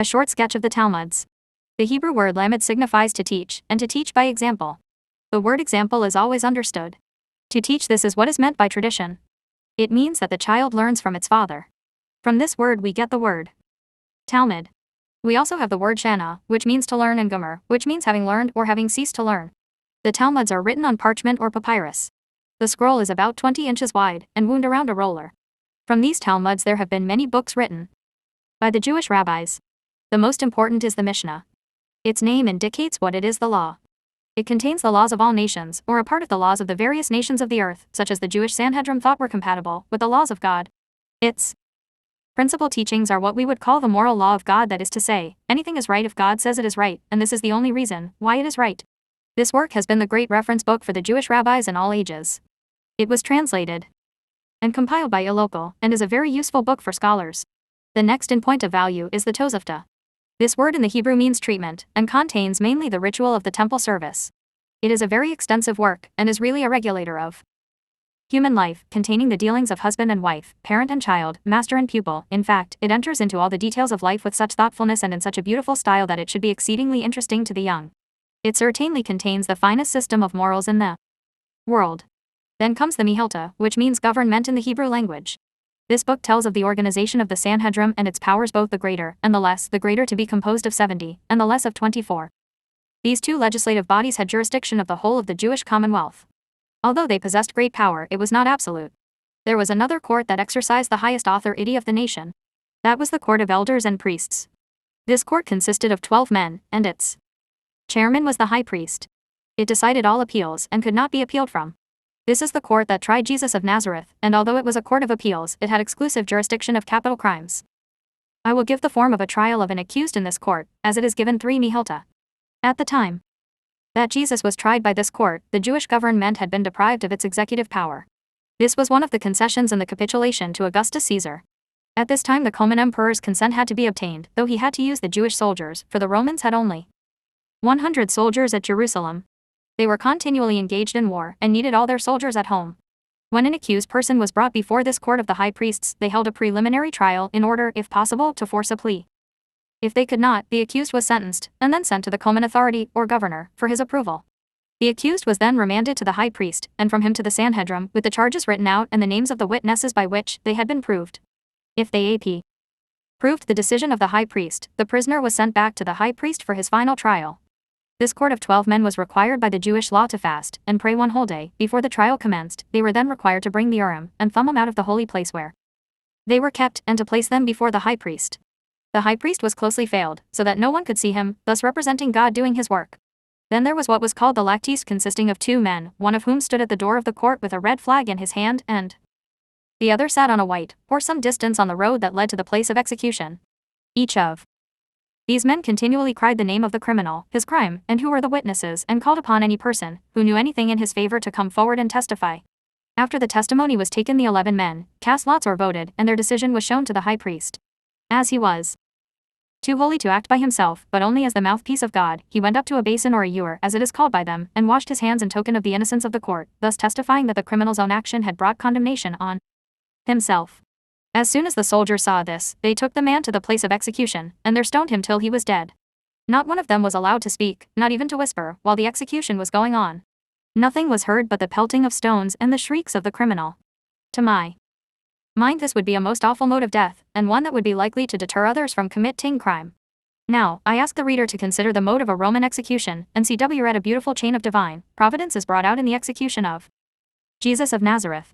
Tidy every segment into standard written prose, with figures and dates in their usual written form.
A short sketch of the Talmuds. The Hebrew word lamed signifies to teach, and to teach by example. The word example is always understood. To teach, this is what is meant by tradition. It means that the child learns from its father. From this word we get the word Talmud. We also have the word shana, which means to learn, and gomer, which means having learned or having ceased to learn. The Talmuds are written on parchment or papyrus. The scroll is about 20 inches wide and wound around a roller. From these Talmuds there have been many books written by the Jewish rabbis. The most important is the Mishnah. Its name indicates what it is: the law. It contains the laws of all nations, or a part of the laws of the various nations of the earth, such as the Jewish Sanhedrin thought were compatible with the laws of God. Its principal teachings are what we would call the moral law of God, that is to say, anything is right if God says it is right, and this is the only reason why it is right. This work has been the great reference book for the Jewish rabbis in all ages. It was translated and compiled by Illocal, and is a very useful book for scholars. The next in point of value is the Tosafta. This word in the Hebrew means treatment, and contains mainly the ritual of the temple service. It is a very extensive work, and is really a regulator of human life, containing the dealings of husband and wife, parent and child, master and pupil. In fact, it enters into all the details of life with such thoughtfulness and in such a beautiful style that it should be exceedingly interesting to the young. It certainly contains the finest system of morals in the world. Then comes the Mehilta, which means government in the Hebrew language. This book tells of the organization of the Sanhedrin and its powers, both the greater and the less, the greater to be composed of 70, and the less of 24. These two legislative bodies had jurisdiction of the whole of the Jewish commonwealth. Although they possessed great power, it was not absolute. There was another court that exercised the highest authority of the nation. That was the court of elders and priests. This court consisted of 12 men, and its chairman was the high priest. It decided all appeals and could not be appealed from. This is the court that tried Jesus of Nazareth, and although it was a court of appeals, it had exclusive jurisdiction of capital crimes. I will give the form of a trial of an accused in this court, as it is given 3 Mehilta. At the time that Jesus was tried by this court, the Jewish government had been deprived of its executive power. This was one of the concessions in the capitulation to Augustus Caesar. At this time the Roman emperor's consent had to be obtained, though he had to use the Jewish soldiers, for the Romans had only 100 soldiers at Jerusalem. They were continually engaged in war, and needed all their soldiers at home. When an accused person was brought before this court of the high priests, they held a preliminary trial in order, if possible, to force a plea. If they could not, the accused was sentenced, and then sent to the common authority, or governor, for his approval. The accused was then remanded to the high priest, and from him to the Sanhedrin, with the charges written out and the names of the witnesses by which they had been proved. If they proved the decision of the high priest, the prisoner was sent back to the high priest for his final trial. This court of 12 men was required by the Jewish law to fast and pray 1 whole day before the trial commenced. They were then required to bring the Urim and Thummim out of the holy place where they were kept, and to place them before the high priest. The high priest was closely veiled, so that no one could see him, thus representing God doing his work. Then there was what was called the lactis, consisting of 2 men, one of whom stood at the door of the court with a red flag in his hand, and the other sat on a white, or some distance on the road that led to the place of execution. Each of these men continually cried the name of the criminal, his crime, and who were the witnesses, and called upon any person who knew anything in his favor to come forward and testify. After the testimony was taken, the 11 men cast lots or voted, and their decision was shown to the high priest. As he was too holy to act by himself, but only as the mouthpiece of God, he went up to a basin, or a ewer, as it is called by them, and washed his hands in token of the innocence of the court, thus testifying that the criminal's own action had brought condemnation on himself. As soon as the soldiers saw this, they took the man to the place of execution, and there stoned him till he was dead. Not one of them was allowed to speak, not even to whisper, while the execution was going on. Nothing was heard but the pelting of stones and the shrieks of the criminal. To my mind, this would be a most awful mode of death, and one that would be likely to deter others from committing crime. Now, I ask the reader to consider the mode of a Roman execution, and see what a beautiful chain of divine providence is brought out in the execution of Jesus of Nazareth.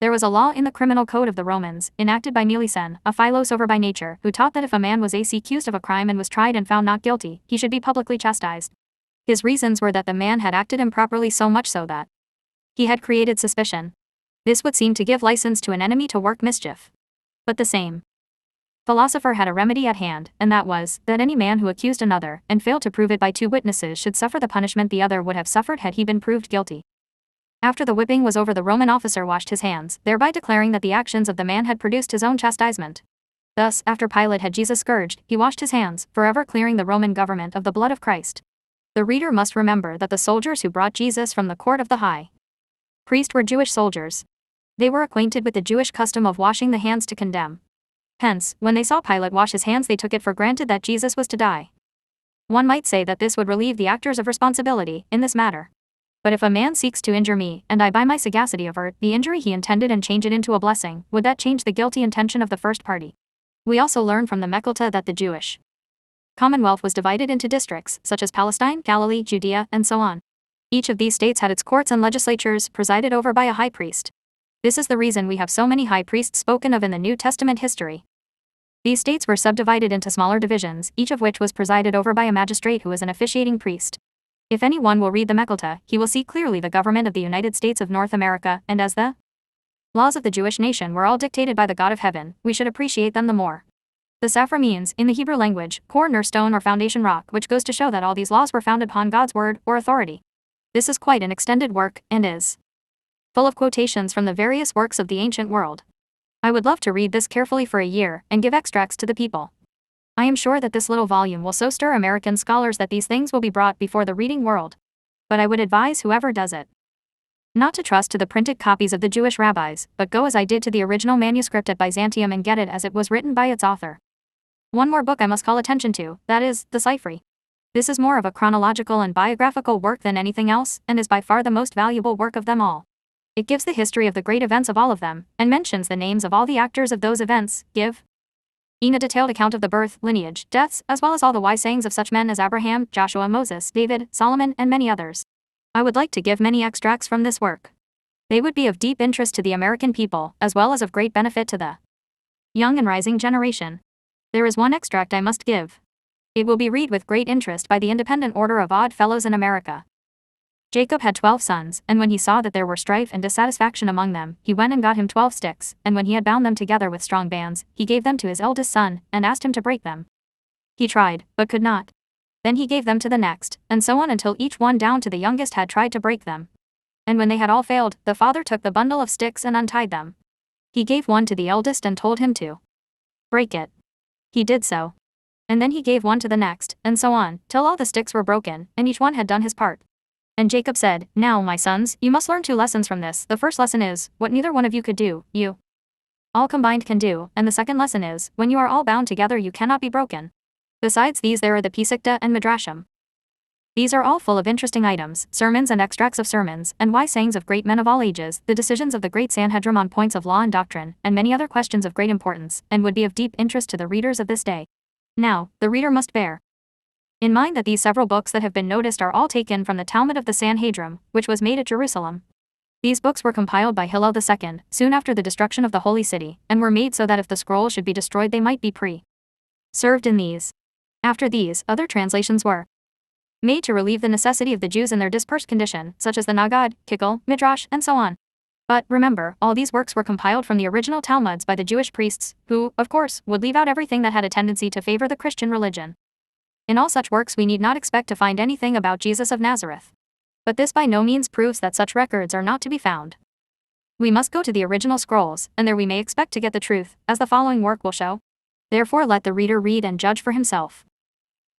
There was a law in the criminal code of the Romans, enacted by Melisen, a philosopher by nature, who taught that if a man was accused of a crime and was tried and found not guilty, he should be publicly chastised. His reasons were that the man had acted improperly, so much so that he had created suspicion. This would seem to give license to an enemy to work mischief. But the same philosopher had a remedy at hand, and that was, that any man who accused another, and failed to prove it by 2 witnesses, should suffer the punishment the other would have suffered had he been proved guilty. After the whipping was over, the Roman officer washed his hands, thereby declaring that the actions of the man had produced his own chastisement. Thus, after Pilate had Jesus scourged, he washed his hands, forever clearing the Roman government of the blood of Christ. The reader must remember that the soldiers who brought Jesus from the court of the high priest were Jewish soldiers. They were acquainted with the Jewish custom of washing the hands to condemn. Hence, when they saw Pilate wash his hands, they took it for granted that Jesus was to die. One might say that this would relieve the actors of responsibility in this matter. But if a man seeks to injure me, and I by my sagacity avert the injury he intended and change it into a blessing, would that change the guilty intention of the first party? We also learn from the Mechilta that the Jewish Commonwealth was divided into districts, such as Palestine, Galilee, Judea, and so on. Each of these states had its courts and legislatures, presided over by a high priest. This is the reason we have so many high priests spoken of in the New Testament history. These states were subdivided into smaller divisions, each of which was presided over by a magistrate who was an officiating priest. If anyone will read the Mechilta, he will see clearly the government of the United States of North America, and as the laws of the Jewish nation were all dictated by the God of heaven, we should appreciate them the more. The Safra means, in the Hebrew language, cornerstone or foundation rock, which goes to show that all these laws were founded upon God's word, or authority. This is quite an extended work, and is full of quotations from the various works of the ancient world. I would love to read this carefully for a year, and give extracts to the people. I am sure that this little volume will so stir American scholars that these things will be brought before the reading world. But I would advise whoever does it not to trust to the printed copies of the Jewish rabbis, but go as I did to the original manuscript at Byzantium and get it as it was written by its author. One more book I must call attention to, that is, the Sifri. This is more of a chronological and biographical work than anything else, and is by far the most valuable work of them all. It gives the history of the great events of all of them, and mentions the names of all the actors of those events, in a detailed account of the birth, lineage, deaths, as well as all the wise sayings of such men as Abraham, Joshua, Moses, David, Solomon, and many others. I would like to give many extracts from this work. They would be of deep interest to the American people, as well as of great benefit to the young and rising generation. There is one extract I must give. It will be read with great interest by the Independent Order of Odd Fellows in America. Jacob had 12 sons, and when he saw that there were strife and dissatisfaction among them, he went and got him 12 sticks, and when he had bound them together with strong bands, he gave them to his eldest son, and asked him to break them. He tried, but could not. Then he gave them to the next, and so on until each one down to the youngest had tried to break them. And when they had all failed, the father took the bundle of sticks and untied them. He gave one to the eldest and told him to break it. He did so. And then he gave one to the next, and so on, till all the sticks were broken, and each one had done his part. And Jacob said, "Now, my sons, you must learn 2 lessons from this. The first lesson is, what neither one of you could do, you all combined can do, and the second lesson is, when you are all bound together you cannot be broken." Besides these there are the Pisikta and Midrashim. These are all full of interesting items, sermons and extracts of sermons, and wise sayings of great men of all ages, the decisions of the great Sanhedrin on points of law and doctrine, and many other questions of great importance, and would be of deep interest to the readers of this day. Now, the reader must bear in mind that these several books that have been noticed are all taken from the Talmud of the Sanhedrin, which was made at Jerusalem. These books were compiled by Hillel II, soon after the destruction of the Holy City, and were made so that if the scroll should be destroyed they might be preserved in these. After these, other translations were made to relieve the necessity of the Jews in their dispersed condition, such as the Nagad, Kikkel, Midrash, and so on. But, remember, all these works were compiled from the original Talmuds by the Jewish priests, who, of course, would leave out everything that had a tendency to favor the Christian religion. In all such works we need not expect to find anything about Jesus of Nazareth. But this by no means proves that such records are not to be found. We must go to the original scrolls, and there we may expect to get the truth, as the following work will show. Therefore let the reader read and judge for himself.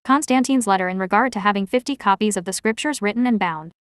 Constantine's letter in regard to having 50 copies of the scriptures written and bound.